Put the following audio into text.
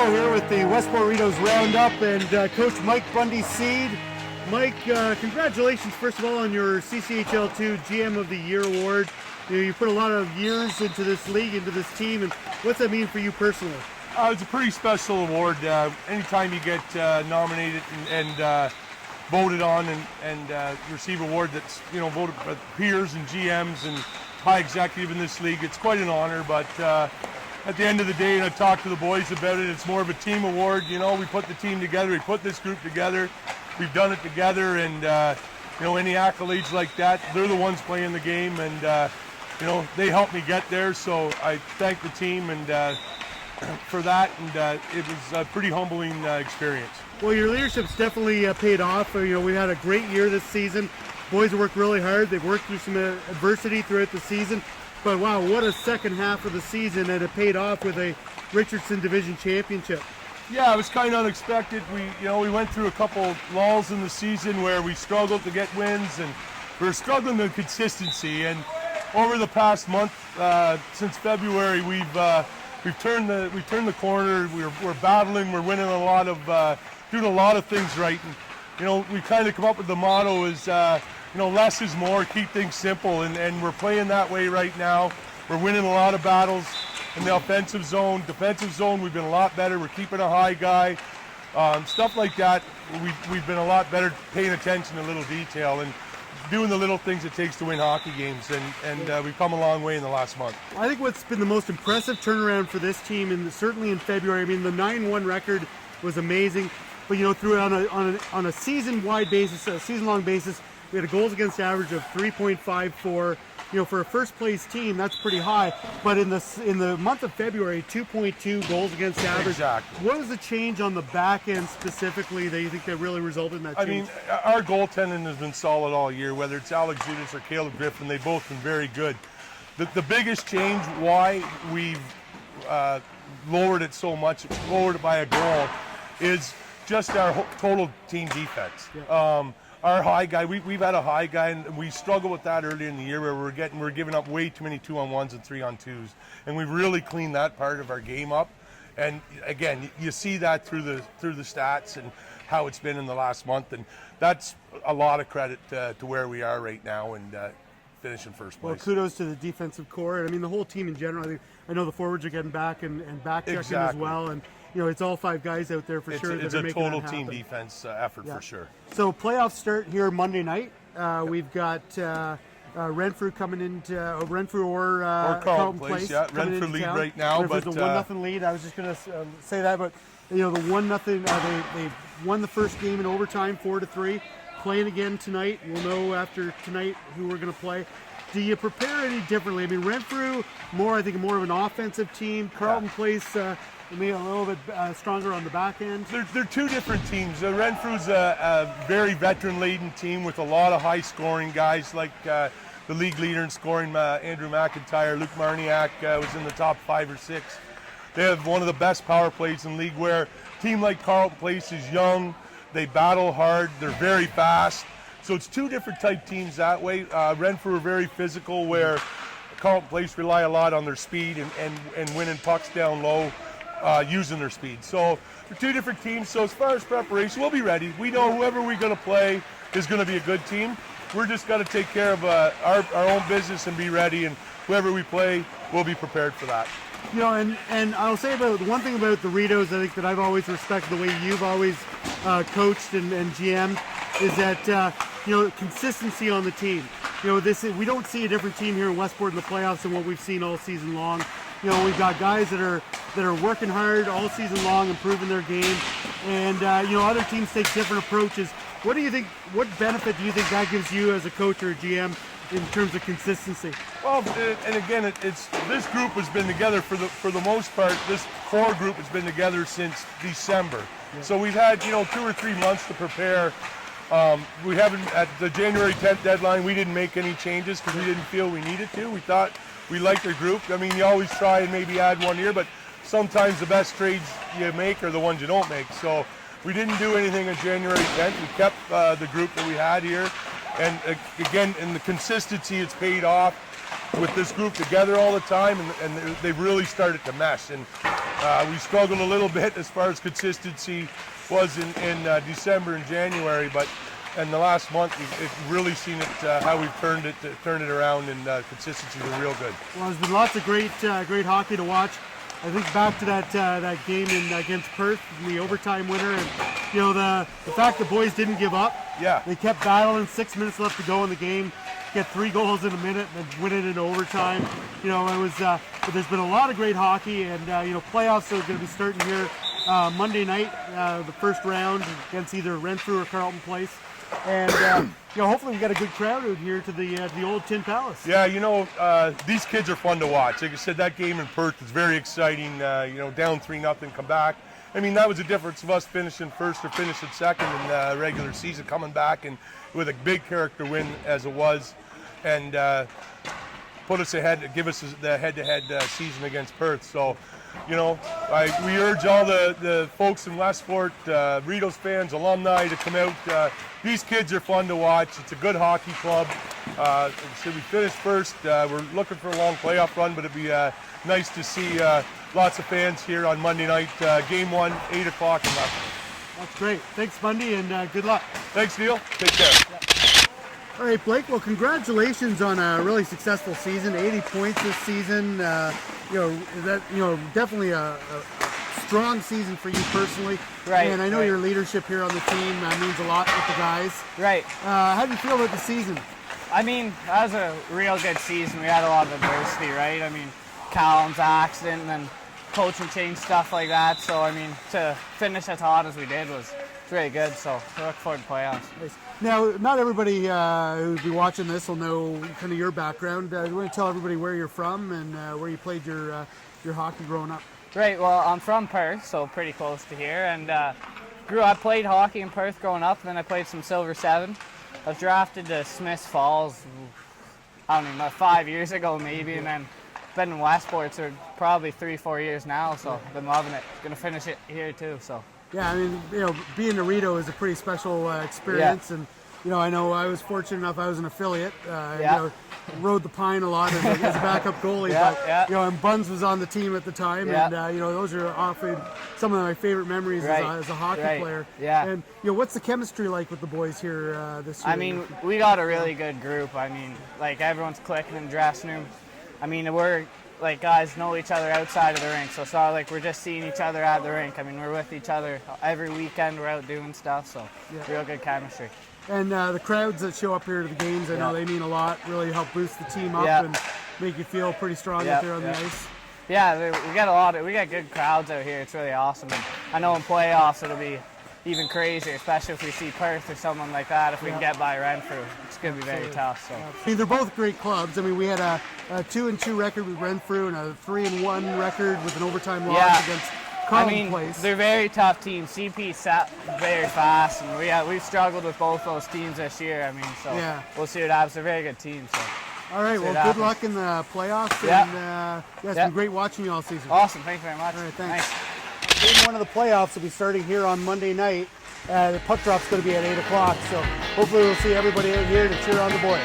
Nico here with the Westport Rideaus Roundup and Coach Mike Bundy-Seed. Mike, congratulations first of all on your CCHL2 GM of the Year award. You put a lot of years into this league, into this team, and what's that mean for you personally? It's a pretty special award. Anytime you get nominated and voted on and receive an award that's voted by peers and GMs and high executive in this league, it's quite an honor. But at the end of the day, and I talked to the boys about it, it's more of a team award. We put the team together, we put this group together, we've done it together, and any accolades like that, they're the ones playing the game, and they helped me get there. So I thank the team and for that, and it was a pretty humbling experience. Well, your leadership's definitely paid off. We had a great year this season. Boys have worked really hard. They've worked through some adversity throughout the season. But wow, what a second half of the season, and it paid off with a Richardson Division Championship. Yeah, it was kind of unexpected. We went through a couple lulls in the season where we struggled to get wins, and we were struggling with consistency. And over the past month, since February, we've turned the corner. We're battling. We're winning a lot of doing a lot of things right. And we kind of come up with the motto is less is more. Keep things simple, and we're playing that way right now. We're winning a lot of battles in the offensive zone. Defensive zone, we've been a lot better. We're keeping a high guy. Stuff like that, we've been a lot better paying attention to little detail and doing the little things it takes to win hockey games, and we've come a long way in the last month. I think what's been the most impressive turnaround for this team, and certainly in February, I mean, the 9-1 record was amazing, but through on a season-wide basis, a season-long basis, we had a goals against average of 3.54. For a first-place team, that's pretty high. But in the month of February, 2.2 goals against average. Exactly. What is the change on the back end specifically that you think that really resulted in that change? I mean, our goaltending has been solid all year. Whether it's Alex Zudas or Caleb Griffin, they've both been very good. The biggest change why we've lowered it so much, lowered it by a goal, is just our total team defense. Yeah. Our high guy, we've had a high guy, and we struggled with that earlier in the year where we're giving up way too many 2-on-1s and 3-on-2s, and we've really cleaned that part of our game up. And again, you see that through the stats and how it's been in the last month, and that's a lot of credit to where we are right now and finishing first place. Well, kudos to the defensive core, and I mean the whole team in general. I know the forwards are getting back and back checking as well, and it's all five guys out there for sure. It's a total team defense effort for sure. So playoffs start here Monday night. We've got Renfrew coming into Renfrew or Carleton Place. Yeah, Renfrew lead right now, but it's a 1-0 lead. I was just going to say that, but the 1-0. They won the first game in overtime, 4-3. Playing again tonight. We'll know after tonight who we're going to play. Do you prepare any differently? I mean, Renfrew more of an offensive team. Carleton Place. Maybe a little bit stronger on the back end. They're two different teams. Renfrew's a very veteran-laden team with a lot of high-scoring guys, like the league leader in scoring, Andrew McIntyre. Luke Marniak was in the top 5 or 6. They have one of the best power plays in the league, where a team like Carleton Place is young, they battle hard, they're very fast. So it's two different type teams that way. Renfrew are very physical, where Carleton Place rely a lot on their speed and winning pucks down low. Using their speed. So they're two different teams. So as far as preparation, we'll be ready. We know whoever we're going to play is going to be a good team. We're just got to take care of our own business and be ready, and whoever we play, we'll be prepared for that. And I'll say about one thing about the Rideaus, I think that I've always respected the way you've always coached and GM'd, is that consistency on the team. We don't see a different team here in Westport in the playoffs than what we've seen all season long. We've got guys that are working hard all season long, improving their game, and other teams take different approaches. What do you think? What benefit do you think that gives you as a coach or a GM in terms of consistency? Well, and again, it's this group has been together for the most part. This core group has been together since December, so we've had 2 or 3 months to prepare. We haven't, at the January 10th deadline, we didn't make any changes because we didn't feel we needed to. We thought we liked our group. I mean, you always try and maybe add one year, but sometimes the best trades you make are the ones you don't make. So we didn't do anything on January 10th. We kept the group that we had here. And again, in the consistency, it's paid off. with this group together all the time, and they've really started to mesh. And we struggled a little bit as far as consistency was in December and January, but in the last month, we've really seen it how we've turned it around, and consistency is real good. Well, there's been lots of great hockey to watch. I think back to that game against Perth, the overtime winner, and the fact the boys didn't give up. Yeah. They kept battling. 6 minutes left to go in the game. Get 3 goals in a minute and then win it in overtime. It was. But there's been a lot of great hockey, and playoffs are going to be starting here Monday night, the first round against either Renfrew or Carleton Place. And hopefully we got a good crowd out here to the old Tin Palace. Yeah, these kids are fun to watch. Like I said, that game in Perth is very exciting. Down 3-0, come back. I mean, that was the difference of us finishing first or finishing second in the regular season, coming back and with a big character win as it was, and put us ahead, give us the head-to-head season against Perth. So, we urge all the folks in Westport, Rideaus fans, alumni to come out. These kids are fun to watch. It's a good hockey club. So we finished first. We're looking for a long playoff run, but it'd be nice to see lots of fans here on Monday night. Game 1, 8 o'clock in Westport. That's great. Thanks, Bundy, and good luck. Thanks, Neil. Take care. Yeah. All right, Blake. Well, congratulations on a really successful season. 80 points this season. Definitely a strong season for you personally. Right. And I know your leadership here on the team means a lot with the guys. Right. How do you feel about the season? I mean, that was a real good season. We had a lot of adversity, right? I mean, Callum's accident and then coaching change, stuff like that. So, I mean, to finish as hot as we did was really good. So, I look forward to playoffs. Nice. Now, not everybody who'd be watching this will know kind of your background. You want to tell everybody where you're from and where you played your hockey growing up? Right. Well, I'm from Perth, so pretty close to here, and I played hockey in Perth growing up. Then I played some Silver 7. I was drafted to Smiths Falls, I don't know, 5 years ago maybe, and then been in Westport for probably 3-4 years now. So I've been loving it. Gonna finish it here too. So. Yeah, I mean, being a Rideau is a pretty special experience, and I know I was fortunate enough. I was an affiliate. Rode the pine a lot as a backup goalie, and Buns was on the team at the time, and those are often some of my favorite memories as a hockey player. Yeah. And what's the chemistry like with the boys here this year? I mean, we got a really good group. I mean, like everyone's clicking in the dressing room. I mean, we're like guys know each other outside of the rink, so it's not like we're just seeing each other at the rink. I mean, we're with each other every weekend. We're out doing stuff, so real good chemistry. And the crowds that show up here to the games, I know they mean a lot. Really help boost the team up and make you feel pretty strong out there on the ice. Yeah, we got good crowds out here. It's really awesome. And I know in playoffs it'll be even crazier, especially if we see Perth or someone like that. If we can get by Renfrew, it's going to be very tough. So. I mean, they're both great clubs. I mean, we had a 2-2 record with Renfrew and a 3-1 record with an overtime loss against Carleton Place. They're very tough teams. CP sat very fast, and we've struggled with both those teams this year. I mean, so we'll see what happens. They're a very good team. So. All right, well, good luck in the playoffs. And it's been great watching you all season. Awesome, thank you very much. All right, thanks. Game 1 of the playoffs will be starting here on Monday night. The puck drop's going to be at 8 o'clock, so hopefully we'll see everybody out here to cheer on the boys.